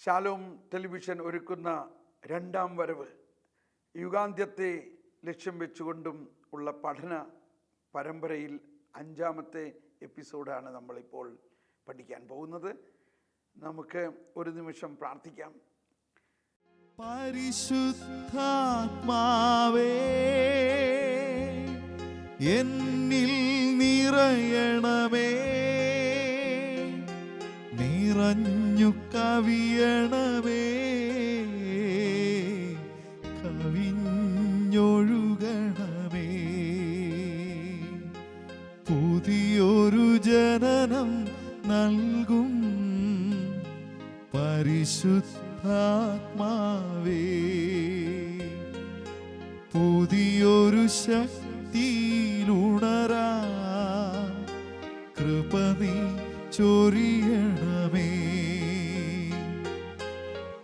Shalom television ഒരുക്കുന്ന രണ്ടാം വരവ് യുഗാന്ത്യത്തെ ലക്ഷ്യം വെച്ചുകൊണ്ടും ഉള്ള പഠന പരമ്പരയിൽ 5-ാമത്തെ എപ്പിസോഡാണ് നമ്മളിപ്പോൾ പഠിക്കാൻ പോകുന്നത്. നമുക്ക് ഒരു നിമിഷം പ്രാർത്ഥിക്കാം. പരിശുദ്ധാത്മാവേ, എന്നിൽ നിറയണമേ, നിറഞ്ഞു കവിയണമേ, കവിഞ്ഞൊഴുകണമേ. പുതിയൊരു ജനനം നൽകും പരിശുദ്ധാത്മാവേ, പുതിയൊരു ശക്തിയിലുണരാ കൃപ നീ ചൊരിയണമേ.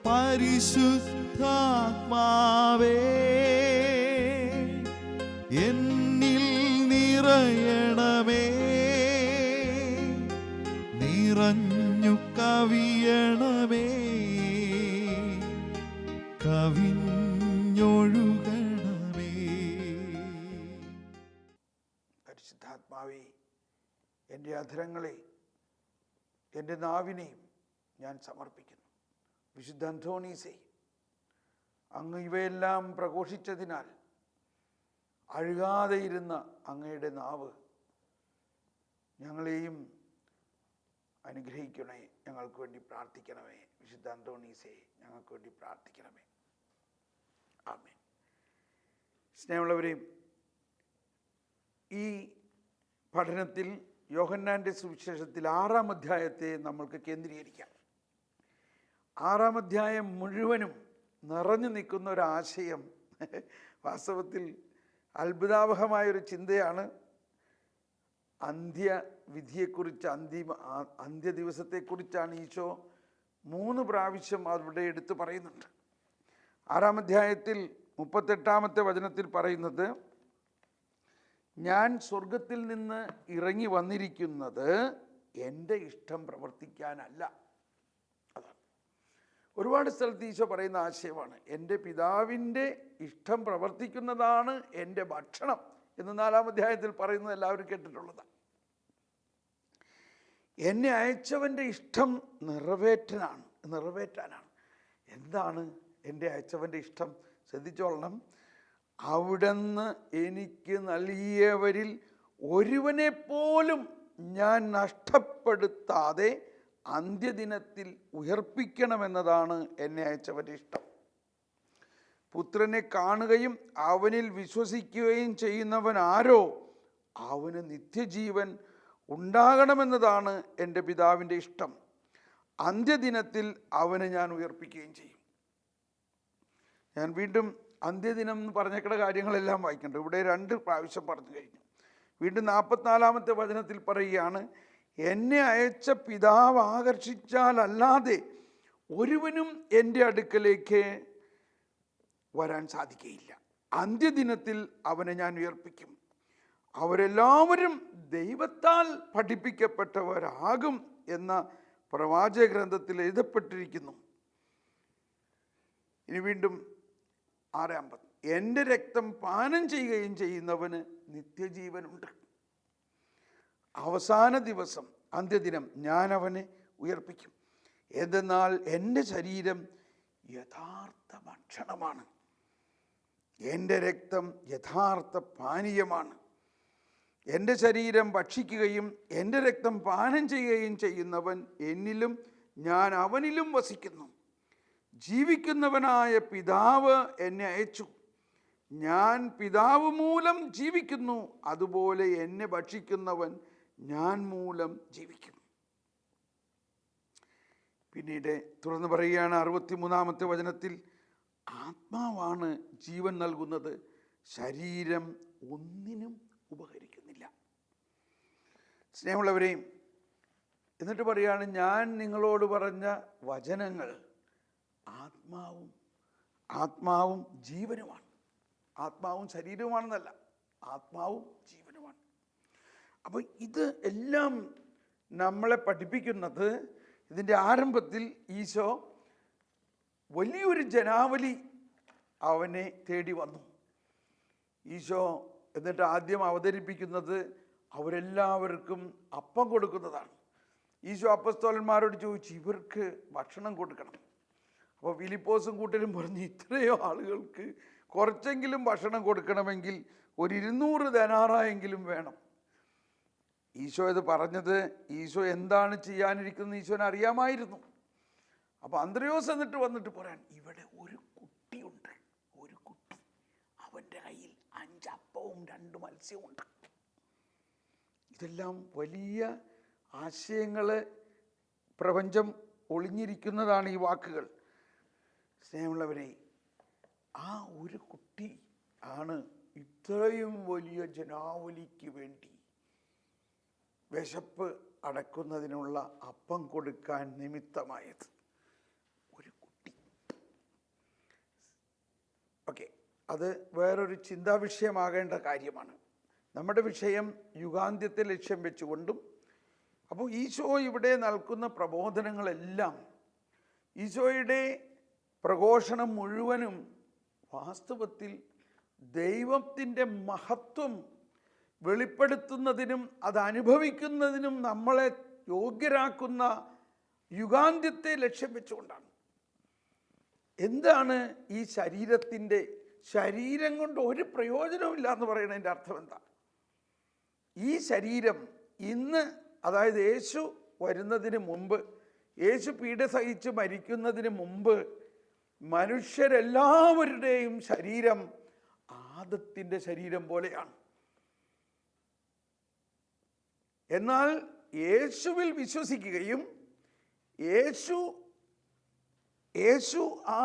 പരിശുദ്ധാത്മാവേ, എന്നിൽ നിറയണമേ, നിറഞ്ഞു കവിയണമേ, കവിഞ്ഞൊഴുകണമേ. പരിശുദ്ധാത്മാവേ, എൻ്റെ അധരങ്ങളെ എൻ്റെ നാവിനെയും ഞാൻ സമർപ്പിക്കുന്നു. വിശുദ്ധ അന്തോണീസേ, അങ്ങ് ഇവയെല്ലാം പ്രഘോഷിച്ചതിനാൽ അഴുകാതെയിരുന്ന അങ്ങയുടെ നാവ് ഞങ്ങളെയും അനുഗ്രഹിക്കണേ. ഞങ്ങൾക്ക് വേണ്ടി പ്രാർത്ഥിക്കണമേ. വിശുദ്ധ അന്തോണീസേ, ഞങ്ങൾക്ക് വേണ്ടി പ്രാർത്ഥിക്കണമേ. ആമേൻ. സ്നേഹമുള്ളവരെയും, ഈ പഠനത്തിൽ യോഹന്നാൻ്റെ സുവിശേഷത്തിൽ 6-ാം അധ്യായത്തെ നമ്മൾക്ക് കേന്ദ്രീകരിക്കാം. 6-ാം അധ്യായം മുഴുവനും നിറഞ്ഞു നിൽക്കുന്ന ഒരാശയം, വാസ്തവത്തിൽ അത്ഭുതാവഹമായൊരു ചിന്തയാണ്. അന്ത്യവിധിയെക്കുറിച്ച്, അന്ത്യ ദിവസത്തെക്കുറിച്ചാണ് ഈശോ 3 പ്രാവശ്യം അവിടെ എടുത്തു പറയുന്നുണ്ട്. 6-ാം അധ്യായത്തിൽ 38-ാമത്തെ വചനത്തിൽ പറയുന്നത്, ഞാൻ സ്വർഗത്തിൽ നിന്ന് ഇറങ്ങി വന്നിരിക്കുന്നത് എൻ്റെ ഇഷ്ടം പ്രവർത്തിക്കാനല്ല. അതാണ് ഒരുപാട് സ്ഥലത്ത് ഈശോ പറയുന്ന ആശയമാണ്. എൻ്റെ പിതാവിൻ്റെ ഇഷ്ടം പ്രവർത്തിക്കുന്നതാണ് എൻ്റെ ഭക്ഷണം എന്ന് 4-ാം അധ്യായത്തിൽ പറയുന്നത് എല്ലാവരും കേട്ടിട്ടുള്ളതാണ്. എന്നെ അയച്ചവൻ്റെ ഇഷ്ടം നിറവേറ്റാനാണ്. എന്താണ് എൻ്റെ അയച്ചവൻ്റെ ഇഷ്ടം? ശ്രദ്ധിച്ചോളണം. അവിടുന്ന് എനിക്ക് നൽകിയവരിൽ ഒരുവനെ പോലും ഞാൻ നഷ്ടപ്പെടുത്താതെ അന്ത്യദിനത്തിൽ ഉയർപ്പിക്കണമെന്നതാണ് എന്നെ അയച്ചവൻ്റെ ഇഷ്ടം. പുത്രനെ കാണുകയും അവനിൽ വിശ്വസിക്കുകയും ചെയ്യുന്നവൻ ആരോ അവന് നിത്യജീവൻ ഉണ്ടാകണമെന്നതാണ് എൻ്റെ പിതാവിൻ്റെ ഇഷ്ടം. അന്ത്യദിനത്തിൽ അവനെ ഞാൻ ഉയർപ്പിക്കുകയും ചെയ്യും. ഞാൻ വീണ്ടും അന്ത്യദിനം എന്ന് പറഞ്ഞേക്കുന്ന കാര്യങ്ങളെല്ലാം വായിക്കണ്ട. ഇവിടെ 2 പ്രാവശ്യം പറഞ്ഞു കഴിഞ്ഞു. വീണ്ടും 44-ാമത്തെ വചനത്തിൽ പറയുകയാണ്, എന്നെ അയച്ച പിതാവ് ആകർഷിച്ചാലല്ലാതെ ഒരുവനും എൻ്റെ അടുക്കലേക്ക് വരാൻ സാധിക്കുകയില്ല. അന്ത്യദിനത്തിൽ അവനെ ഞാൻ ഉയർപ്പിക്കും. അവരെല്ലാവരും ദൈവത്താൽ പഠിപ്പിക്കപ്പെട്ടവരാകും എന്ന പ്രവാചക ഗ്രന്ഥത്തിൽ എഴുതപ്പെട്ടിരിക്കുന്നു. ഇനി വീണ്ടും 6-ാമത്, എൻ്റെ രക്തം പാനം ചെയ്യുകയും ചെയ്യുന്നവന് നിത്യജീവനുണ്ട്. അവസാന ദിവസം, അന്ത്യദിനം, ഞാൻ അവനെ ഉയർപ്പിക്കും. എന്തെന്നാൽ എൻ്റെ ശരീരം യഥാർത്ഥ ഭക്ഷണമാണ്, എൻ്റെ രക്തം യഥാർത്ഥ പാനീയമാണ്. എൻ്റെ ശരീരം ഭക്ഷിക്കുകയും എൻ്റെ രക്തം പാനം ചെയ്യുകയും ചെയ്യുന്നവൻ എന്നിലും ഞാൻ അവനിലും വസിക്കുന്നു. ജീവിക്കുന്നവനായ പിതാവ് എന്നെ അയച്ചു. ഞാൻ പിതാവ് മൂലം ജീവിക്കുന്നു, അതുപോലെ എന്നെ ഭക്ഷിക്കുന്നവൻ ഞാൻ മൂലം ജീവിക്കും. പിന്നീട് തുറന്നു പറയുകയാണ് 63-ാമത്തെ വചനത്തിൽ, ആത്മാവാണ് ജീവൻ നൽകുന്നത്, ശരീരം ഒന്നിനും ഉപകരിക്കുന്നില്ല. സ്നേഹമുള്ളവരെയും, എന്നിട്ട് പറയുകയാണ്, ഞാൻ നിങ്ങളോട് പറഞ്ഞ വചനങ്ങൾ ആത്മാവും ജീവനുമാണ്. ആത്മാവും ശരീരവുമാണെന്നല്ല, ആത്മാവും ജീവനുമാണ്. അപ്പോൾ ഇത് എല്ലാം നമ്മളെ പഠിപ്പിക്കുന്നത്, ഇതിൻ്റെ ആരംഭത്തിൽ ഈശോ വലിയൊരു ജനാവലി അവനെ തേടി വന്നു. ഈശോ എന്നിട്ട് ആദ്യം അവതരിപ്പിക്കുന്നത് അവരെല്ലാവർക്കും അപ്പം കൊടുക്കുന്നതാണ്. ഈശോ അപ്പസ്തോലന്മാരോട് ചോദിച്ചു, ഇവർക്ക് ഭക്ഷണം കൊടുക്കണം. അപ്പോൾ ഫിലിപ്പോസും കൂട്ടരും പറഞ്ഞു, ഇത്രയോ ആളുകൾക്ക് കുറച്ചെങ്കിലും ഭക്ഷണം കൊടുക്കണമെങ്കിൽ ഒരു 200 ദേനാറായെങ്കിലും വേണം. ഈശോ ഇത് പറഞ്ഞത്, ഈശോ എന്താണ് ചെയ്യാനിരിക്കുന്നത് ഈശോന് അറിയാമായിരുന്നു. അപ്പോൾ അന്ത്രയോസ് വന്നിട്ട് പറയാൻ, ഇവിടെ ഒരു കുട്ടിയുണ്ട്, ഒരു കുട്ടി, അവൻ്റെ കയ്യിൽ 5 അപ്പവും 2 മത്സ്യവും ഉണ്ട്. ഇതെല്ലാം വലിയ ആശയങ്ങൾ പ്രപഞ്ചം ഒളിഞ്ഞിരിക്കുന്നതാണ് ഈ വാക്കുകൾ. സ്നേഹമുള്ളവരെ, ആ ഒരു കുട്ടി ആണ് ഇത്രയും വലിയ ജനാവലിക്ക് വേണ്ടി വിശപ്പ് അടക്കുന്നതിനുള്ള അപ്പം കൊടുക്കാൻ നിമിത്തമായത്. ഒരു കുട്ടി. ഓക്കെ, അത് വേറൊരു ചിന്താ വിഷയമാകേണ്ട കാര്യമാണ്. നമ്മുടെ വിഷയം യുഗാന്ത്യത്തെ ലക്ഷ്യം വെച്ചുകൊണ്ടും, അപ്പോൾ ഈശോ ഇവിടെ നൽകുന്ന പ്രബോധനങ്ങളെല്ലാം, ഈശോയുടെ പ്രഘോഷണം മുഴുവനും വാസ്തവത്തിൽ ദൈവത്തിൻ്റെ മഹത്വം വെളിപ്പെടുത്തുന്നതിനും അത് അനുഭവിക്കുന്നതിനും നമ്മളെ യോഗ്യരാക്കുന്ന യുഗാന്ത്യത്തെ ലക്ഷ്യം വെച്ചുകൊണ്ടാണ്. എന്താണ് ഈ ശരീരം കൊണ്ട് ഒരു പ്രയോജനമില്ല എന്ന് പറയുന്നതിൻ്റെ അർത്ഥം എന്താ? ഈ ശരീരം ഇന്ന്, അതായത് യേശു വരുന്നതിന് മുമ്പ്, യേശു പീഡ സഹിച്ച് മരിക്കുന്നതിന് മുമ്പ് മനുഷ്യരെല്ലാവരുടെയും ശരീരം ആദത്തിൻ്റെ ശരീരം പോലെയാണ്. എന്നാൽ യേശുവിൽ വിശ്വസിക്കുകയും യേശു ആ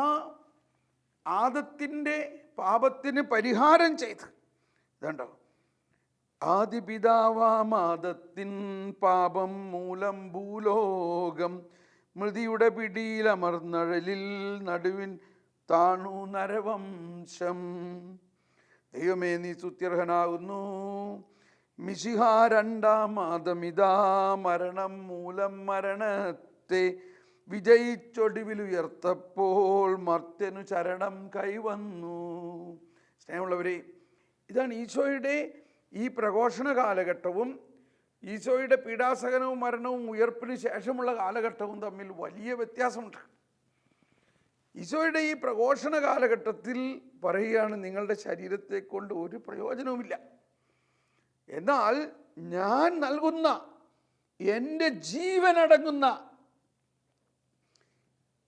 ആദത്തിൻ്റെ പാപത്തിന് പരിഹാരം ചെയ്ത്, ഇതുണ്ടോ, ആദിപിതാവാമാദത്തിൻ പാപം മൂലം ഭൂലോകം മൃതിയുടെ പിടിയിലമർന്നഴലിൽ നടുവിൻ താണു നരവംശം. ദൈവമേ, നീ സ്തുത്യർഹനാകുന്നു. മിശിഹ 2-ാം ആദമിതാ മരണം മൂലം മരണത്തെ വിജയിച്ചൊടുവിലുയർത്തപ്പോൾ മർത്യനു ശരണം കൈവന്നു. സ്നേഹമുള്ളവരെ, ഇതാണ് ഈശോയുടെ ഈ പ്രഘോഷണ കാലഘട്ടവും ഈശോയുടെ പീഡാസഹനവും മരണവും ഉയർപ്പിന് ശേഷമുള്ള കാലഘട്ടവും തമ്മിൽ വലിയ വ്യത്യാസമുണ്ട്. ഈശോയുടെ ഈ പ്രഘോഷണ കാലഘട്ടത്തിൽ പറയുകയാണ്, നിങ്ങളുടെ ശരീരത്തെ കൊണ്ട് ഒരു പ്രയോജനവുമില്ല. എന്നാൽ ഞാൻ നൽകുന്ന, എൻ്റെ ജീവനടങ്ങുന്ന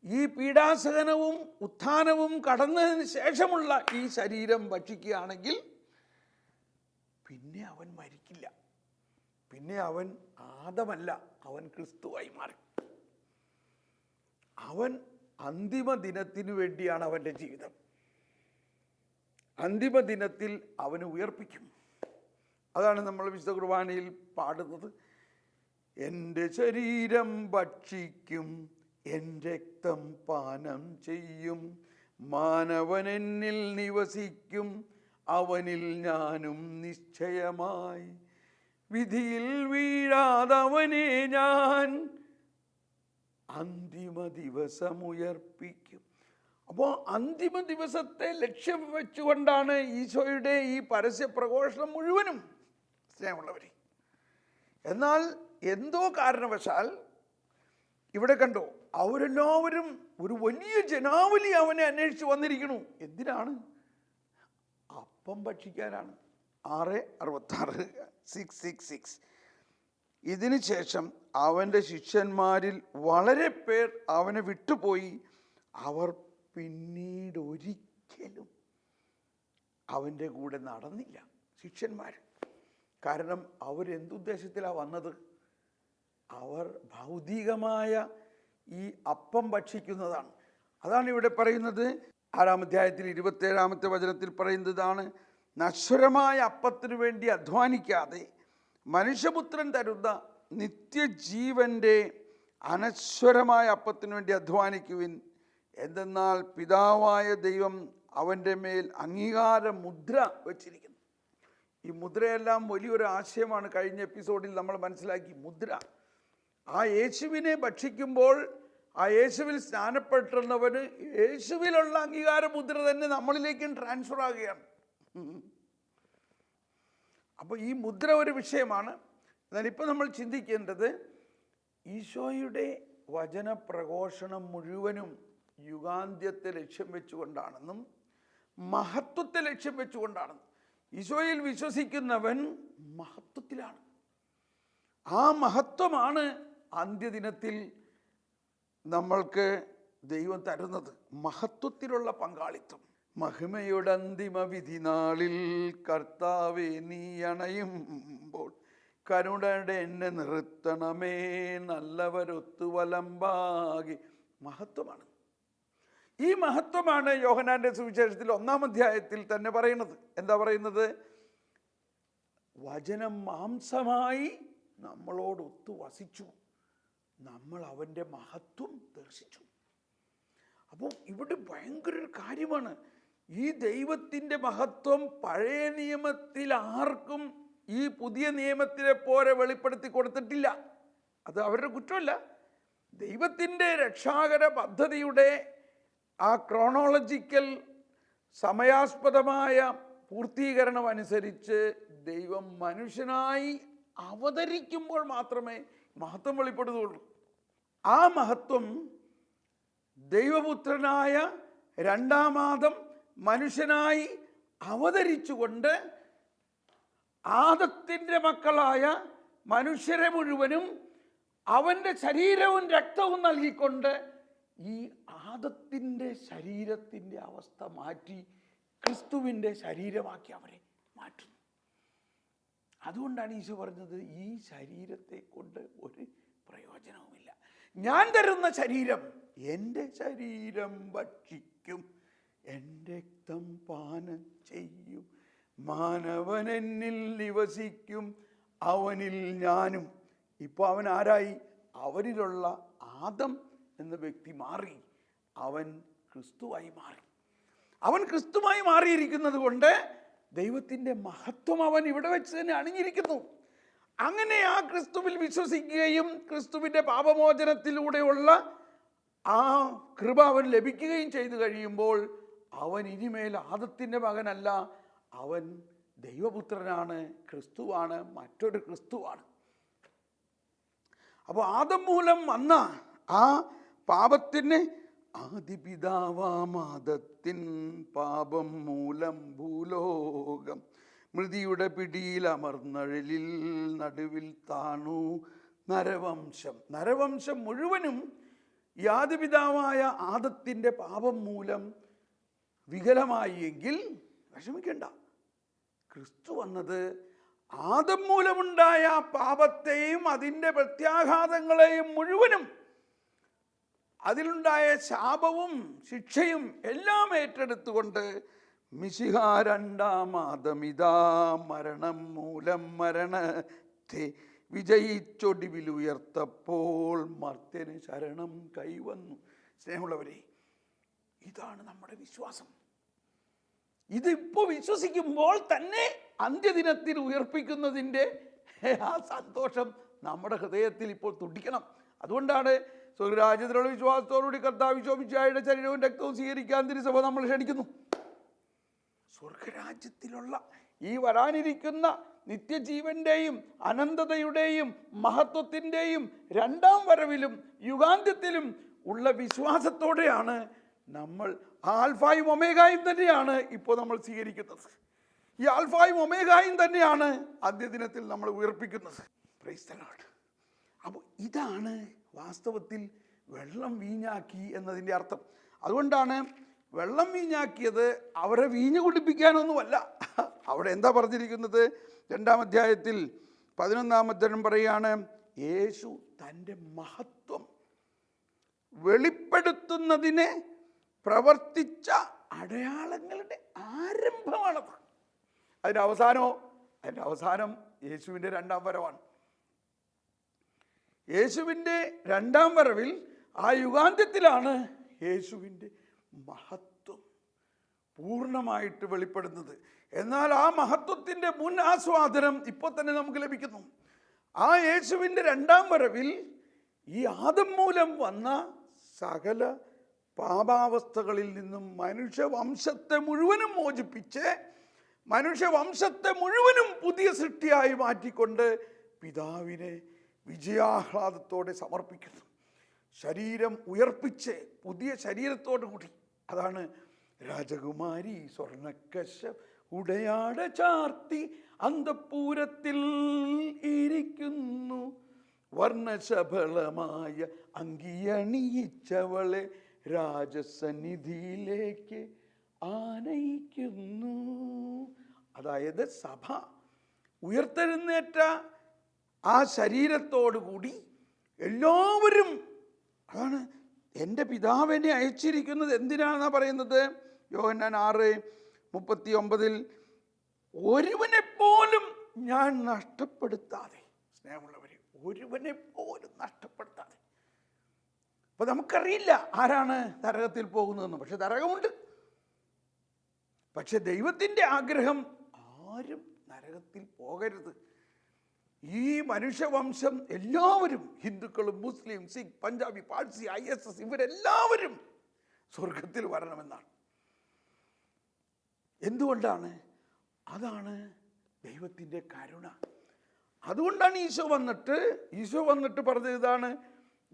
ഈ പീഡാസഹനവും ഉത്ഥാനവും കടന്നതിന് ശേഷമുള്ള ഈ ശരീരം ഭക്ഷിക്കുകയാണെങ്കിൽ പിന്നെ അവൻ മരിക്കില്ല. പിന്നെ അവൻ ആദമല്ല, അവൻ ക്രിസ്തുവായി മാറി. അവൻ അന്തിമ ദിനത്തിനു വേണ്ടിയാണ് അവൻ്റെ ജീവിതം. അന്തിമ ദിനത്തിൽ അവന് ഉയർപ്പിക്കും. അതാണ് നമ്മൾ വിശുദ്ധ കുർബാനയിൽ പാടുന്നത്. എൻ്റെ ശരീരം ഭക്ഷിക്കും, എൻ്റെ രക്തം പാനം ചെയ്യും, മാനവൻ എന്നിൽ നിവസിക്കും, അവനിൽ ഞാനും നിശ്ചയമായി, വിധിയിൽ വീഴാതവനെ ഞാൻ അന്തിമ ദിവസം ഉയർപ്പിക്കും. അപ്പോൾ അന്തിമ ദിവസത്തെ ലക്ഷ്യം വെച്ചുകൊണ്ടാണ് ഈശോയുടെ ഈ പരസ്യ പ്രഘോഷണം മുഴുവനും. സ്നേഹമുള്ളവരെ, എന്നാൽ എന്തോ കാരണവശാൽ ഇവിടെ കണ്ടോ, അവരെല്ലാവരും ഒരു വലിയ ജനാവലി അവനെ അന്വേഷിച്ച് വന്നിരിക്കണു. എന്തിനാണ്? അപ്പം ഭക്ഷിക്കാനാണ്. 6:66 666. ഇതിനു ശേഷം അവൻ്റെ ശിഷ്യന്മാരിൽ വളരെ പേർ അവനെ വിട്ടുപോയി. അവർ പിന്നീട് ഒരിക്കലും അവൻ്റെ കൂടെ നടന്നില്ല, ശിഷ്യന്മാർ. കാരണം അവരെന്തുദ്ദേശത്തിലാണ് വന്നത്? അവർ ഭൗതികമായ ഈ അപ്പം ഭക്ഷിക്കുന്നതാണ്. അതാണ് ഇവിടെ പറയുന്നത്. 6-ാം അധ്യായത്തിൽ 27-ാമത്തെ വചനത്തിൽ പറയുന്നതാണ്, നശ്വരമായ അപ്പത്തിനു വേണ്ടി അധ്വാനിക്കാതെ മനുഷ്യപുത്രൻ തരുന്ന നിത്യജീവൻ്റെ അനശ്വരമായ അപ്പത്തിനു വേണ്ടി അധ്വാനിക്കുവിൻ. എന്തെന്നാൽ പിതാവായ ദൈവം അവൻ്റെ മേൽ അംഗീകാര മുദ്ര വച്ചിരിക്കുന്നു. ഈ മുദ്രയെല്ലാം വലിയൊരു ആശയമാണ്. കഴിഞ്ഞ എപ്പിസോഡിൽ നമ്മൾ മനസ്സിലാക്കി. മുദ്ര, ആ യേശുവിനെ ഭക്ഷിക്കുമ്പോൾ ആ യേശുവിൽ സ്നാനപ്പെട്ടുന്നവന് യേശുവിലുള്ള അംഗീകാര മുദ്ര തന്നെ നമ്മളിലേക്കും ട്രാൻസ്ഫർ ആകുകയാണ്. അപ്പോൾ ഈ മുദ്ര ഒരു വിഷയമാണ്. എന്നാൽ ഇപ്പോൾ നമ്മൾ ചിന്തിക്കേണ്ടത് ഈശോയുടെ വചനപ്രഘോഷണം മുഴുവനും യുഗാന്ത്യത്തെ ലക്ഷ്യം വെച്ചുകൊണ്ടാണെന്നും മഹത്വത്തെ ലക്ഷ്യം വെച്ചുകൊണ്ടാണെന്നും. ഈശോയിൽ വിശ്വസിക്കുന്നവൻ മഹത്വത്തിലാണ്. ആ മഹത്വമാണ് അന്ത്യദിനത്തിൽ നമ്മൾക്ക് ദൈവം തരുന്നത്, മഹത്വത്തിലുള്ള പങ്കാളിത്തം. മഹിമയുടെ അന്തിമ വിധി നാളിൽ കർത്താവേ നീ അണയുമ്പോൾ കരുണയുടെ എന്നെ നിർത്തണമേ, നല്ലവരൊത്തു വലമ്പാകി. മഹത്വമാണ്. ഈ മഹത്വമാണ് യോഹന്നാന്റെ സുവിശേഷത്തിൽ 1-ാം അധ്യായത്തിൽ തന്നെ പറയുന്നത്. എന്താ പറയുന്നത്? വചനം മാംസമായി നമ്മളോടൊത്തു വസിച്ചു, നമ്മൾ അവൻ്റെ മഹത്വം ദർശിച്ചു. അപ്പോൾ ഇവിടെ ഭയങ്കര ഒരു കാര്യമാണ്. ഈ ദൈവത്തിൻ്റെ മഹത്വം പഴയ നിയമത്തിൽ ആർക്കും ഈ പുതിയ നിയമത്തിലെ പോലെ വെളിപ്പെടുത്തി കൊടുത്തിട്ടില്ല. അത് അവരുടെ കുറ്റമല്ല. ദൈവത്തിൻ്റെ രക്ഷാകര പദ്ധതിയുടെ ആ ക്രോണോളജിക്കൽ സമയാസ്പദമായ പൂർത്തീകരണം അനുസരിച്ച് ദൈവം മനുഷ്യനായി അവതരിക്കുമ്പോൾ മാത്രമേ മഹത്വം വെളിപ്പെടുകയുള്ളൂ. ആ മഹത്വം ദൈവപുത്രനായ രണ്ടാമാദം മനുഷ്യനായി അവതരിച്ചുകൊണ്ട് ആദത്തിൻ്റെ മക്കളായ മനുഷ്യരെ മുഴുവനും അവൻ്റെ ശരീരവും രക്തവും നൽകിക്കൊണ്ട് ഈ ആദത്തിൻ്റെ ശരീരത്തിൻ്റെ അവസ്ഥ മാറ്റി ക്രിസ്തുവിൻ്റെ ശരീരമാക്കി അവരെ മാറ്റുന്നു. അതുകൊണ്ടാണ് ഈശോ പറഞ്ഞത്, ഈ ശരീരത്തെ കൊണ്ട് ഒരു പ്രയോജനവുമില്ല. ഞാൻ തരുന്ന ശരീരം എൻ്റെ ശരീരം ഭക്ഷിക്കും, എൻ്റെ രക്തം പാനം ചെയ്യും, മാനവൻ എന്നിൽ നിവസിക്കും, അവനിൽ ഞാനും. ഇപ്പോൾ അവൻ ആരായി? അവനിലുള്ള ആദം എന്ന വ്യക്തി മാറി, അവൻ ക്രിസ്തുവായി മാറി. അവൻ ക്രിസ്തുവായി മാറിയിരിക്കുന്നത് കൊണ്ട് ദൈവത്തിൻ്റെ മഹത്വം അവൻ ഇവിടെ വെച്ച് തന്നെ അണിഞ്ഞിരിക്കുന്നു. അങ്ങനെ ആ ക്രിസ്തുവിൽ വിശ്വസിക്കുകയും ക്രിസ്തുവിൻ്റെ പാപമോചനത്തിലൂടെയുള്ള ആ കൃപ അവൻ ലഭിക്കുകയും ചെയ്തു കഴിയുമ്പോൾ അവൻ ഇനിമേൽ ആദത്തിൻ്റെ മകനല്ല, അവൻ ദൈവപുത്രനാണ്, ക്രിസ്തുവാണ്, മറ്റൊരു ക്രിസ്തുവാണ്. അപ്പോൾ ആദം മൂലം വന്ന ആ പാപത്തിന് ആദിപിതാവാമാദത്തിൻ പാപം മൂലം ഭൂലോകം മൃതിയുടെ പിടിയിൽ അമർന്നഴലിൽ നടുവിൽ താണു നരവംശം. നരവംശം മുഴുവനും ഈ ആദിപിതാവായ ആദത്തിൻ്റെ പാപം മൂലം വികലമായി എങ്കിൽ വിഷമിക്കേണ്ട. ക്രിസ്തു വന്നത് ആദം മൂലമുണ്ടായ പാപത്തെയും അതിൻ്റെ പ്രത്യാഘാതങ്ങളെയും മുഴുവനും, അതിലുണ്ടായ ശാപവും ശിക്ഷയും എല്ലാം ഏറ്റെടുത്തുകൊണ്ട് മിശിഹ രണ്ടാം ആദമിതാ മരണം മൂലം മരണത്തെ വിജയിച്ചൊടിവിൽ ഉയർത്തപ്പോൾ മർത്യന് ശരണം കൈവന്നു. സ്നേഹമുള്ളവരെ, ഇതാണ് നമ്മുടെ വിശ്വാസം. ഇതിപ്പോൾ വിശ്വസിക്കുമ്പോൾ തന്നെ അന്ത്യദിനത്തിൽ ഉയർപ്പിക്കുന്നതിൻ്റെ ആ സന്തോഷം നമ്മുടെ ഹൃദയത്തിൽ ഇപ്പോൾ തുടിക്കണം. അതുകൊണ്ടാണ് സ്വർഗരാജ്യത്തിലുള്ള വിശ്വാസത്തോടുകൂടി കർത്താവ് ശോഭിച്ചായുടെ ശരീരവും രക്തവും സ്വീകരിക്കാൻ തിരുസഭ നമ്മൾ ക്ഷണിക്കുന്നു. സ്വർഗരാജ്യത്തിലുള്ള ഈ വരാനിരിക്കുന്ന നിത്യജീവൻ്റെയും അനന്തതയുടെയും മഹത്വത്തിൻ്റെയും രണ്ടാം വരവിലും യുഗാന്ത്യത്തിലും ഉള്ള വിശ്വാസത്തോടെയാണ് നമ്മൾ ആൽഫായും ഒമേഗായും തന്നെയാണ് ഇപ്പോൾ നമ്മൾ സ്വീകരിക്കുന്നത്. ഈ ആൽഫായും ഒമേഗായും തന്നെയാണ് അന്ത്യദിനത്തിൽ നമ്മൾ ഉയർപ്പിക്കുന്നത്. Praise the Lord. അപ്പോൾ ഇതാണ് വാസ്തവത്തിൽ വെള്ളം വീഞ്ഞാക്കി എന്നതിൻ്റെ അർത്ഥം. അതുകൊണ്ടാണ് വെള്ളം വീഞ്ഞാക്കിയത് അവരെ വീഞ്ഞ് കുടിപ്പിക്കാനൊന്നുമല്ല. അവിടെ എന്താ പറഞ്ഞിരിക്കുന്നത്? 2-ാം അധ്യായത്തിൽ 11-ാം വചനം പറയുകയാണ്, യേശു തൻ്റെ മഹത്വം വെളിപ്പെടുത്തുന്നതിനെ പ്രവർത്തിച്ച അടയാളങ്ങളുടെ ആരംഭമാണത്. അതിൻ്റെ അവസാനമോ? അതിൻ്റെ അവസാനം യേശുവിൻ്റെ രണ്ടാം വരവാണ്. യേശുവിൻ്റെ രണ്ടാം വരവിൽ ആ യുഗാന്ത്യത്തിലാണ് യേശുവിൻ്റെ മഹത്വം പൂർണ്ണമായിട്ട് വെളിപ്പെടുന്നത്. എന്നാൽ ആ മഹത്വത്തിൻ്റെ മുൻ ആസ്വാദനം ഇപ്പോൾ തന്നെ നമുക്ക് ലഭിക്കുന്നു. ആ യേശുവിൻ്റെ രണ്ടാം വരവിൽ ഈ ആദം മൂലം വന്ന സകല പാപാവസ്ഥകളിൽ നിന്നും മനുഷ്യവംശത്തെ മുഴുവനും മോചിപ്പിച്ച് മനുഷ്യവംശത്തെ മുഴുവനും പുതിയ സൃഷ്ടിയായി മാറ്റിക്കൊണ്ട് പിതാവിനെ വിജയാഹ്ലാദത്തോടെ സമർപ്പിക്കുന്നു. ശരീരം ഉയർപ്പിച്ച് പുതിയ ശരീരത്തോടു കൂടി. അതാണ് രാജകുമാരി സ്വർണക്കശ ഉടയാട ചാർത്തി അന്തഃപൂരത്തിൽ ഇരിക്കുന്നു, വർണ്ണശബളമായ അങ്കിയണിയിച്ചവളെ രാജസന്നിധിയിലേക്ക് ആനയിക്കുന്നു. അതായത് സഭ ഉയർത്തെഴുന്നേറ്റ ആ ശരീരത്തോടു കൂടി എല്ലാവരും, അതാണ് എൻ്റെ പിതാവിനെ അയച്ചിരിക്കുന്നത് എന്തിനാണെന്നാണ് പറയുന്നത്. യോഹന്നാൻ 6:39 ഒരുവനെ പോലും ഞാൻ നഷ്ടപ്പെടുത്താതെ, സ്നേഹമുള്ളവരെ, ഒരുവനെ പോലും നഷ്ടപ്പെടുത്താതെ. അപ്പൊ നമുക്കറിയില്ല ആരാണ് നരകത്തിൽ പോകുന്നതെന്ന്. പക്ഷെ നരകമുണ്ട്. പക്ഷെ ദൈവത്തിൻ്റെ ആഗ്രഹം ആരും നരകത്തിൽ പോകരുത്. ഈ മനുഷ്യവംശം എല്ലാവരും, ഹിന്ദുക്കളും മുസ്ലിം, സിഖ്, പഞ്ചാബി, പാഴ്സി, ISS ഇവരെല്ലാവരും സ്വർഗത്തിൽ വരണമെന്നാണ്. എന്തുകൊണ്ടാണ്? അതാണ് ദൈവത്തിൻ്റെ കരുണ. അതുകൊണ്ടാണ് ഈശോ വന്നിട്ട് പറഞ്ഞത് ഇതാണ്,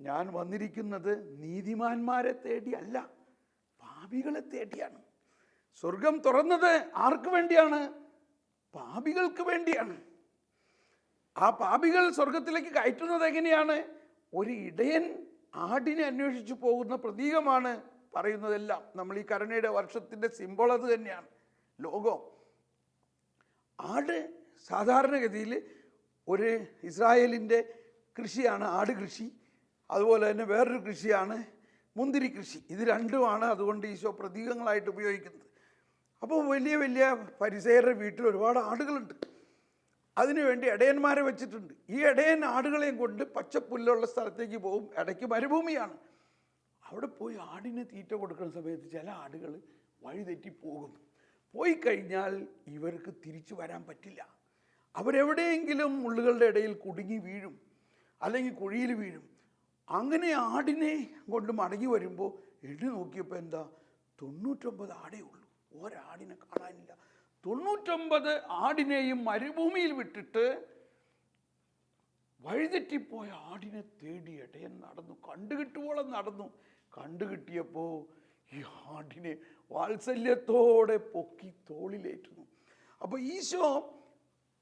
ഞാൻ വന്നിരിക്കുന്നത് നീതിമാന്മാരെ തേടിയല്ല, പാപികളെ തേടിയാണ്. സ്വർഗം തുറന്നത് ആർക്ക് വേണ്ടിയാണ്? പാപികൾക്ക് വേണ്ടിയാണ്. ആ പാപികൾ സ്വർഗത്തിലേക്ക് കയറ്റുന്നത് എങ്ങനെയാണ്? ഒരു ഇടയൻ ആടിനെ അന്വേഷിച്ചു പോകുന്ന പ്രതീകമാണ് പറയുന്നതെല്ലാം. നമ്മൾ ഈ കരുണയുടെ വർഷത്തിൻ്റെ സിംബോൾ അത് തന്നെയാണ്. ലോകം ആട് സാധാരണഗതിയിൽ ഒരു ഇസ്രായേലിൻ്റെ കൃഷിയാണ് ആട് കൃഷി. അതുപോലെ തന്നെ വേറൊരു കൃഷിയാണ് മുന്തിരി കൃഷി. ഇത് രണ്ടുമാണ് അതുകൊണ്ട് ഈശോ പ്രതീകങ്ങളായിട്ട് ഉപയോഗിക്കുന്നത്. അപ്പോൾ വലിയ വലിയ ഫരിസേയരുടെ വീട്ടിൽ ഒരുപാട് ആടുകളുണ്ട്. അതിനുവേണ്ടി ഇടയന്മാരെ വെച്ചിട്ടുണ്ട്. ഈ ഇടയൻ ആടുകളെയും കൊണ്ട് പച്ചപ്പുല്ലുള്ള സ്ഥലത്തേക്ക് പോകും. ഇടയ്ക്ക് മരുഭൂമിയാണ്. അവിടെ പോയി ആടിന് തീറ്റ കൊടുക്കുന്ന സമയത്ത് ചില ആടുകൾ വഴിതെറ്റിപ്പോകും. പോയി കഴിഞ്ഞാൽ ഇവർക്ക് തിരിച്ചു വരാൻ പറ്റില്ല. അവരെവിടെയെങ്കിലും മുള്ളുകളുടെ ഇടയിൽ കുടുങ്ങി വീഴും, അല്ലെങ്കിൽ കുഴിയിൽ വീഴും. അങ്ങനെ ആടിനെ കൊണ്ട് മടങ്ങി വരുമ്പോൾ എണ്ണി നോക്കിയപ്പോൾ എന്താ, 99 ആടേ ഉള്ളൂ. ഒരാടിനെ കാണാനില്ല. 99 ആടിനെയും മരുഭൂമിയിൽ വിട്ടിട്ട് വഴിതെറ്റിപ്പോയ ആടിനെ തേടി ഇടയൻ നടന്നു. കണ്ടുകിട്ടുവോളം നടന്നു. കണ്ടുകിട്ടിയപ്പോൾ ഈ ആടിനെ വാത്സല്യത്തോടെ പൊക്കി തോളിലേറ്റുന്നു. അപ്പോൾ ഈശോ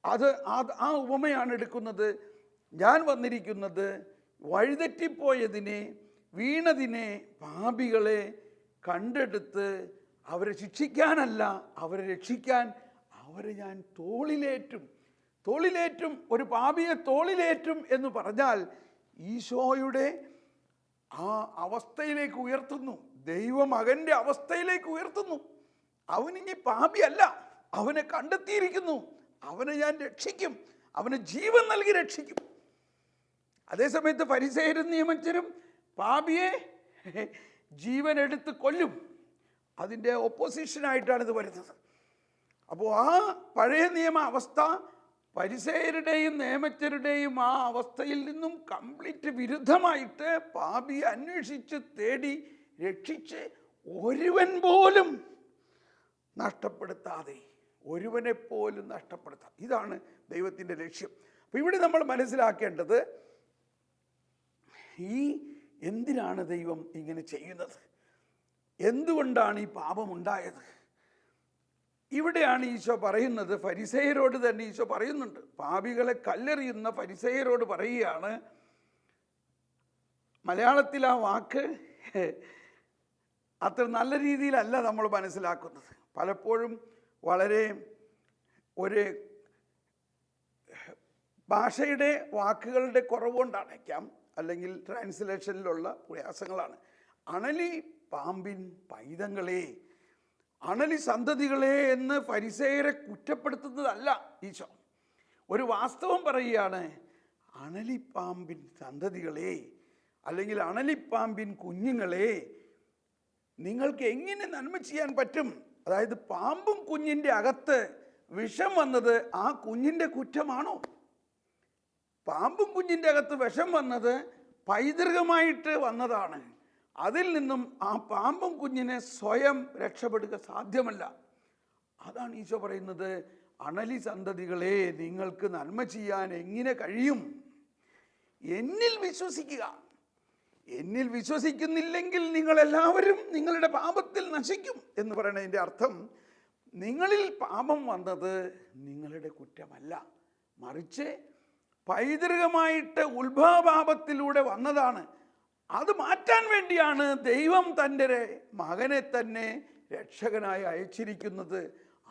ആ ഉപമയാണ് എടുക്കുന്നത്. ഞാൻ വന്നിരിക്കുന്നത് വഴിതെറ്റിപ്പോയതിനെ, വീണതിനെ, പാപികളെ കണ്ടെടുത്ത് അവരെ ശിക്ഷിക്കാനല്ല, അവരെ രക്ഷിക്കാൻ. അവരെ ഞാൻ തോളിലേറ്റും. ഒരു പാപിയെ തോളിലേറ്റും എന്ന് പറഞ്ഞാൽ ഈശോയുടെ ആ അവസ്ഥയിലേക്ക് ഉയർത്തുന്നു. ദൈവമകൻ്റെ അവസ്ഥയിലേക്ക് ഉയർത്തുന്നു. അവനിനി പാപിയല്ല, അവനെ കണ്ടെത്തിയിരിക്കുന്നു. അവനെ ഞാൻ രക്ഷിക്കും, അവന് ജീവൻ നൽകി രക്ഷിക്കും. അതേസമയത്ത് ഫരിസേയരും നിയമജ്ഞരും പാപിയെ ജീവൻ എടുത്ത് കൊല്ലും. അതിൻ്റെ ഓപ്പോസിഷനായിട്ടാണ് ഇത് വരുന്നത്. അപ്പോൾ ആ പഴയ നിയമ അവസ്ഥ ഫരിസേയരുടെയും നിയമജ്ഞരുടെയും ആ അവസ്ഥയിൽ നിന്നും കംപ്ലീറ്റ് വിരുദ്ധമായിട്ട് പാപിയെ അന്വേഷിച്ച് തേടി രക്ഷിച്ച് ഒരുവൻ പോലും നഷ്ടപ്പെടുത്താതെ, ഒരുവനെ പോലും നഷ്ടപ്പെടുത്താതെ, ഇതാണ് ദൈവത്തിൻ്റെ ലക്ഷ്യം. അപ്പോൾ ഇവിടെ നമ്മൾ മനസ്സിലാക്കേണ്ടത്, എന്തിനാണ് ദൈവം ഇങ്ങനെ ചെയ്യുന്നത്? എന്തുകൊണ്ടാണ് ഈ പാപമുണ്ടായത്? ഇവിടെയാണ് ഈശോ പറയുന്നത്. ഫരിസേയരോട് തന്നെ ഈശോ പറയുന്നുണ്ട്. പാപികളെ കല്ലെറിയുന്ന ഫരിസേയരോട് പറയുകയാണ്. മലയാളത്തിൽ ആ വാക്ക് അത്ര നല്ല രീതിയിലല്ല നമ്മൾ മനസ്സിലാക്കുന്നത്. പലപ്പോഴും വളരെ ഒരു ഭാഷയുടെ വാക്കുകളുടെ കുറവുകൊണ്ടായിരിക്കാം, അല്ലെങ്കിൽ ട്രാൻസ്ലേഷനിലുള്ള പ്രയാസങ്ങളാണ്. അണലി പാമ്പിൻ പൈതങ്ങളെ, അണലി സന്തതികളെ എന്ന് ഫരിസേയരെ കുറ്റപ്പെടുത്തുന്നതല്ല ഈശോ. ഒരു വാസ്തവം പറയുകയാണ്. അണലിപ്പാമ്പിൻ സന്തതികളെ, അല്ലെങ്കിൽ അണലിപ്പാമ്പിൻ കുഞ്ഞുങ്ങളെ, നിങ്ങൾക്ക് എങ്ങനെ നന്മ ചെയ്യാൻ പറ്റും? അതായത് പാമ്പും കുഞ്ഞിൻ്റെ അകത്ത് വിഷം വന്നത് ആ കുഞ്ഞിൻ്റെ കുറ്റമാണോ? പാമ്പും കുഞ്ഞിൻ്റെ അകത്ത് വിഷം വന്നത് പൈതൃകമായിട്ട് വന്നതാണ്. അതിൽ നിന്നും ആ പാമ്പും കുഞ്ഞിനെ സ്വയം രക്ഷപ്പെടുക സാധ്യമല്ല. അതാണ് ഈശോ പറയുന്നത്, അണലി സന്തതികളെ, നിങ്ങൾക്ക് നന്മ ചെയ്യാൻ എങ്ങനെ കഴിയും? എന്നിൽ വിശ്വസിക്കുക. എന്നിൽ വിശ്വസിക്കുന്നില്ലെങ്കിൽ നിങ്ങളെല്ലാവരും നിങ്ങളുടെ പാപത്തിൽ നശിക്കും എന്ന് പറയുന്നതിൻ്റെ അർത്ഥം, നിങ്ങളിൽ പാപം വന്നത് നിങ്ങളുടെ കുറ്റമല്ല, മറിച്ച് പൈതൃകമായിട്ട് ഉത്ഭവപാപത്തിലൂടെ വന്നതാണ്. അത് മാറ്റാൻ വേണ്ടിയാണ് ദൈവം തൻ്റെ മകനെ തന്നെ രക്ഷകനായി അയച്ചിരിക്കുന്നത്.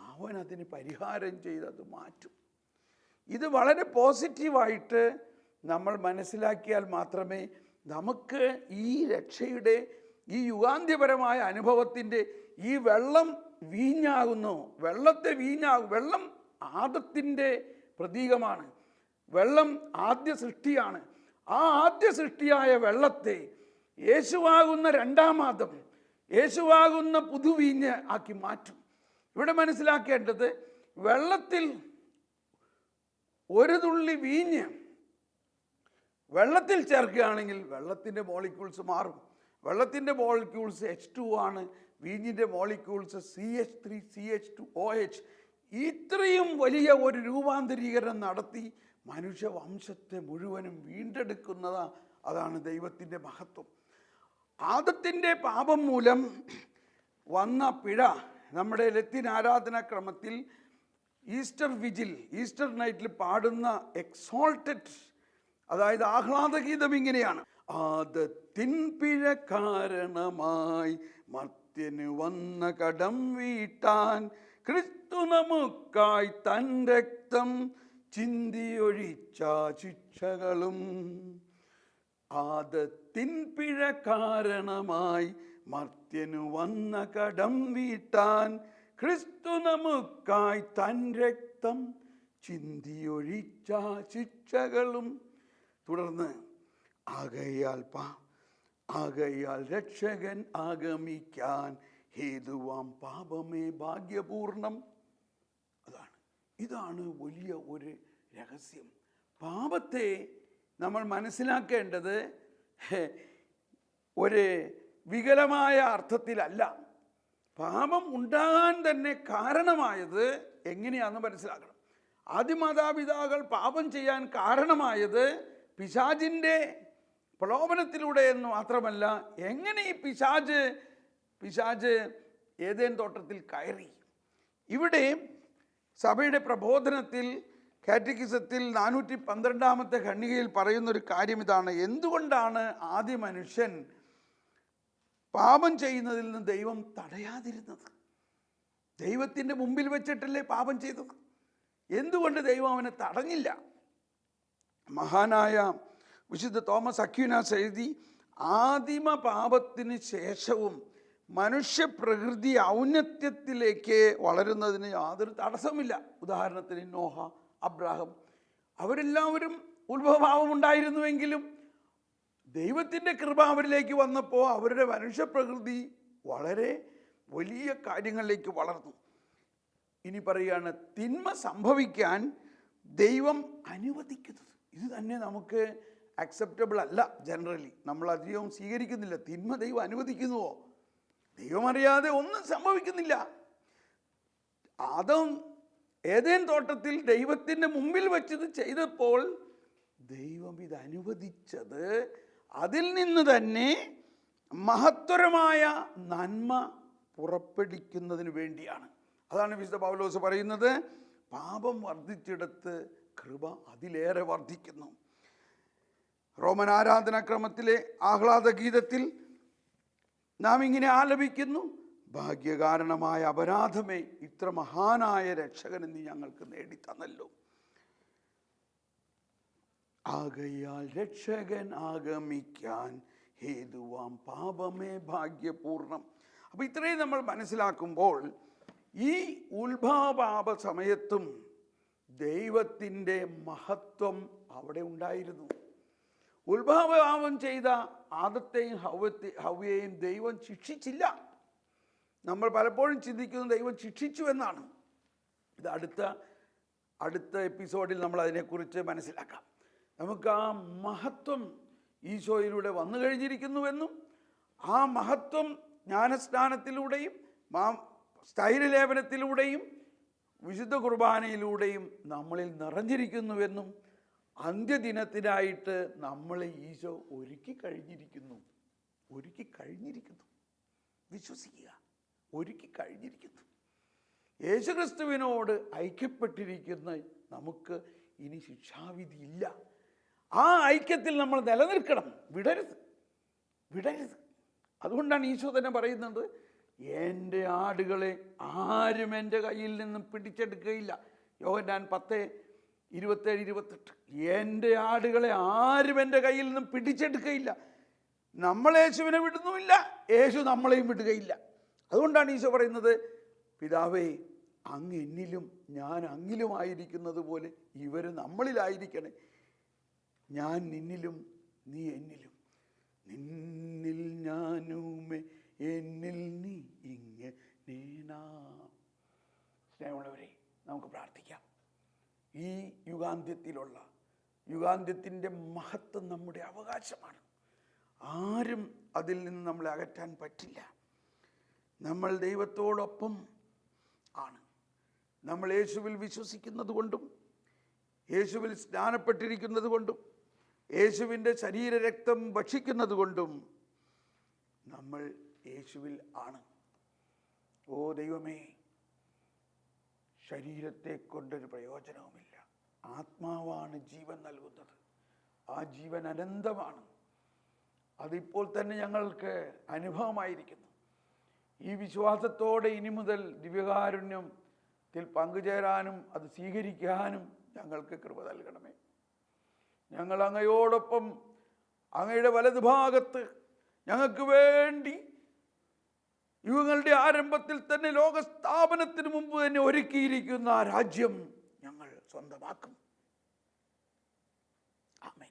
അവൻ അതിന് പരിഹാരം ചെയ്തത് മാറ്റും. ഇത് വളരെ പോസിറ്റീവായിട്ട് നമ്മൾ മനസ്സിലാക്കിയാൽ മാത്രമേ നമുക്ക് ഈ രക്ഷയുടെ ഈ യുഗാന്ത്യപരമായ അനുഭവത്തിൻ്റെ ഈ വെള്ളം വീഞ്ഞാകുന്നു, വെള്ളം ആദത്തിൻ്റെ പ്രതീകമാണ്. വെള്ളം ആദ്യ സൃഷ്ടിയാണ്. ആ ആദ്യ സൃഷ്ടിയായ വെള്ളത്തെ യേശുവാകുന്ന രണ്ടാം ആദം, യേശുവാകുന്ന പുതുവീഞ്ഞ് ആക്കി മാറ്റും. ഇവിടെ മനസ്സിലാക്കേണ്ടത്, വെള്ളത്തിൽ ഒരു തുള്ളി വീഞ്ഞ് വെള്ളത്തിൽ ചേർക്കുകയാണെങ്കിൽ വെള്ളത്തിൻ്റെ മോളിക്യൂൾസ് മാറും. വെള്ളത്തിൻ്റെ മോളിക്യൂൾസ് H2 ആണ്, വീഞ്ഞിൻ്റെ മോളിക്യൂൾസ് CH3 CH2OH. ഇത്രയും വലിയ ഒരു രൂപാന്തരീകരണം നടത്തി മനുഷ്യവംശത്തെ മുഴുവനും വീണ്ടെടുക്കുന്നത്, അതാണ് ദൈവത്തിൻ്റെ മഹത്വം. ആദത്തിൻ്റെ പാപം മൂലം വന്ന പിഴ നമ്മുടെ ലത്തീൻ ആരാധനാക്രമത്തിൽ ഈസ്റ്റർ നൈറ്റിൽ പാടുന്ന എക്സോൾട്ടഡ്, അതായത് ആഹ്ലാദഗീതം ഇങ്ങനെയാണ്: ആദത്തിൻ പിഴ കാരണമായി മർത്യന് വന്ന കടം വീട്ടാൻ ക്രിസ്തു നമുക്കായി തൻ രക്തം ചിന്തിയൊഴിച്ച ശിക്ഷകളും. ആദത്തിൻ പിഴ കാരണമായി മർത്യനു വന്ന കടം വീട്ടാൻ ക്രിസ്തു നമുക്കായി തൻ രക്തം ചിന്തിയൊഴിച്ച ശിക്ഷകളും. തുടർന്ന് ആകയാൽ രക്ഷകൻ ആഗമിക്കാൻ ഹേതുവാം പാപമേ ഭാഗ്യപൂർണം. ഇതാണ് വലിയ ഒരു രഹസ്യം. പാപത്തെ നമ്മൾ മനസ്സിലാക്കേണ്ടത് ഒരു വികലമായ അർത്ഥത്തിലല്ല. പാപം ഉണ്ടാകാൻ തന്നെ കാരണമായത് എങ്ങനെയാണെന്ന് മനസ്സിലാക്കണം. ആദിമാതാപിതാക്കൾ പാപം ചെയ്യാൻ കാരണമായത് പിശാചിൻ്റെ പ്രലോഭനത്തിലൂടെ എന്ന് മാത്രമല്ല, എങ്ങനെ ഈ പിശാച് ഏദേൻ തോട്ടത്തിൽ കയറി. ഇവിടെ സഭയുടെ പ്രബോധനത്തിൽ കാറ്റക്കിസത്തിൽ 412 ഖണ്ഡികയിൽ പറയുന്നൊരു കാര്യം ഇതാണ്: എന്തുകൊണ്ടാണ് ആദ്യ മനുഷ്യൻ പാപം ചെയ്യുന്നതിൽ നിന്ന് ദൈവം തടയാതിരുന്നത്? ദൈവത്തിൻ്റെ മുമ്പിൽ വെച്ചിട്ടല്ലേ പാപം ചെയ്തത്. എന്തുകൊണ്ട് ദൈവം അവനെ തടഞ്ഞില്ല? മഹാനായ വിശുദ്ധ തോമസ് അക്വീനാസ് എഴുതി, ആദിമ പാപത്തിന് ശേഷവും മനുഷ്യപ്രകൃതി ഔന്നത്യത്തിലേക്ക് വളരുന്നതിന് യാതൊരു തടസ്സമില്ല. ഉദാഹരണത്തിന് നോഹ, അബ്രാഹം, അവരെല്ലാവരും ഉത്ഭവഭാവം ഉണ്ടായിരുന്നുവെങ്കിലും ദൈവത്തിൻ്റെ കൃപ അവരിലേക്ക് വന്നപ്പോൾ അവരുടെ മനുഷ്യപ്രകൃതി വളരെ വലിയ കാര്യങ്ങളിലേക്ക് വളർന്നു. ഇനി പറയുകയാണ്, തിന്മ സംഭവിക്കാൻ ദൈവം അനുവദിക്കുന്നത്. ഇത് തന്നെ നമുക്ക് അക്സെപ്റ്റബിൾ അല്ല. ജനറലി നമ്മൾ അധികവും സ്വീകരിക്കുന്നില്ല. തിന്മ ദൈവം അനുവദിക്കുന്നുവോ? ദൈവം അറിയാതെ ഒന്നും സംഭവിക്കുന്നില്ല. ആദം ഏദേൻ തോട്ടത്തിൽ ദൈവത്തിൻ്റെ മുമ്പിൽ വെച്ചത് ചെയ്തപ്പോൾ ദൈവം ഇത് അനുവദിച്ചത് അതിൽ നിന്ന് തന്നെ മഹത്തരമായ നന്മ പുറപ്പെടുവിക്കുന്നതിന് വേണ്ടിയാണ്. അതാണ് വിശുദ്ധ പൗലോസ് പറയുന്നത്, പാപം വർദ്ധിച്ചിടത്ത് കൃപ അതിലേറെ വർദ്ധിക്കുന്നു. റോമൻ ആരാധനാക്രമത്തിലെ ആഹ്ലാദഗീതത്തിൽ നാം ഇങ്ങനെ ആലപിക്കുന്നു: ഭാഗ്യകാരണമായ അപരാധമേ, ഇത്ര മഹാനായ രക്ഷകൻ നീ ഞങ്ങൾക്ക് നേടിത്തന്നല്ലോ. ആകയാൽ രക്ഷകൻ ആഗമിക്കാൻ ഹേതുവാം പാപമേ ഭാഗ്യപൂർണം. അപ്പം ഇത്രയും നമ്മൾ മനസ്സിലാക്കുമ്പോൾ ഈ ഉത്ഭവപാപ സമയത്തും ദൈവത്തിൻ്റെ മഹത്വം അവിടെ ഉണ്ടായിരുന്നു. ഉത്ഭവപാപം ചെയ്ത ആദത്തെയും ഹവ്വയെയും ദൈവം ശിക്ഷിച്ചില്ല. നമ്മൾ പലപ്പോഴും ചിന്തിക്കുന്നത് ദൈവം ശിക്ഷിച്ചു എന്നാണ്. ഇത് അടുത്ത എപ്പിസോഡിൽ നമ്മൾ അതിനെക്കുറിച്ച് മനസ്സിലാക്കാം. നമുക്ക് ആ മഹത്വം ഈശോയിലൂടെ വന്നു കഴിഞ്ഞിരിക്കുന്നുവെന്നും ആ മഹത്വം ജ്ഞാനസ്നാനത്തിലൂടെയും സ്ഥൈര്യലേപനത്തിലൂടെയും വിശുദ്ധ കുർബാനയിലൂടെയും നമ്മളിൽ നിറഞ്ഞിരിക്കുന്നുവെന്നും അന്ത്യദിനത്തിനായിട്ട് നമ്മളെ ഈശോ ഒരുക്കി കഴിഞ്ഞിരിക്കുന്നു. വിശ്വസിക്കുക, ഒരുക്കി കഴിഞ്ഞിരിക്കുന്നു. യേശുക്രിസ്തുവിനോട് ഐക്യപ്പെട്ടിരിക്കുന്ന നമുക്ക് ഇനി ശിക്ഷാവിധിയില്ല. ആ ഐക്യത്തിൽ നമ്മൾ നിലനിൽക്കണം, വിടരുത്. അതുകൊണ്ടാണ് ഈശോ തന്നെ പറയുന്നത്, എൻ്റെ ആടുകളെ ആരും എൻ്റെ കയ്യിൽ നിന്നും പിടിച്ചെടുക്കുകയില്ല. യോഹന്നാൻ 10:27-28. എൻ്റെ ആടുകളെ ആരും എൻ്റെ കയ്യിൽ നിന്നും പിടിച്ചെടുക്കുകയില്ല. നമ്മൾ യേശുവിനെ വിടുന്നുമില്ല, യേശു നമ്മളെയും വിടുകയില്ല. അതുകൊണ്ടാണ് ഈശോ പറയുന്നത്, പിതാവേ, അങ്ങ് എന്നിലും ഞാൻ അങ്ങിലുമായിരിക്കുന്നത് പോലെ ഇവർ നമ്മളിലായിരിക്കണേ. ഞാൻ നിന്നിലും നീ എന്നിലും, നിന്നിൽ ഞാനുമേ എന്നിൽ നീ ഇങ്ങനേനാ. സ്നേഹമുള്ളവരെ, നമുക്ക് പ്രാർത്ഥിക്കാം. ഈ യുഗാന്ത്യത്തിൻ്റെ മഹത്വം നമ്മുടെ അവകാശമാണ്. ആരും അതിൽ നിന്ന് നമ്മളെ അകറ്റാൻ പറ്റില്ല. നമ്മൾ ദൈവത്തോടൊപ്പം ആണ്. നമ്മൾ യേശുവിൽ വിശ്വസിക്കുന്നത് കൊണ്ടും യേശുവിൽ സ്നാനപ്പെട്ടിരിക്കുന്നത് കൊണ്ടും യേശുവിൻ്റെ ശരീരരക്തം ഭക്ഷിക്കുന്നത് കൊണ്ടും നമ്മൾ യേശുവിൽ ആണ്. ഓ ദൈവമേ, ശരീരത്തെ കൊണ്ടൊരു പ്രയോജനവുമില്ല. ആത്മാവാണ് ജീവൻ നൽകുന്നത്. ആ ജീവൻ അനന്തമാണ്. അതിപ്പോൾ തന്നെ ഞങ്ങൾക്ക് അനുഭവമായിരിക്കുന്നു. ഈ വിശ്വാസത്തോടെ ഇനി മുതൽ ദിവ്യകാരുണ്യത്തിൽ പങ്കുചേരാനും അത് സ്വീകരിക്കാനും ഞങ്ങൾക്ക് കൃപ നൽകണമേ. ഞങ്ങൾ അങ്ങയോടൊപ്പം അങ്ങയുടെ വലതുഭാഗത്ത് ഞങ്ങൾക്ക് വേണ്ടി യുഗങ്ങളുടെ ആരംഭത്തിൽ തന്നെ, ലോകസ്ഥാപനത്തിന് മുമ്പ് തന്നെ ഒരുക്കിയിരിക്കുന്ന ആ രാജ്യം ഞങ്ങൾ സ്വന്തമാക്കും. ആമേൻ.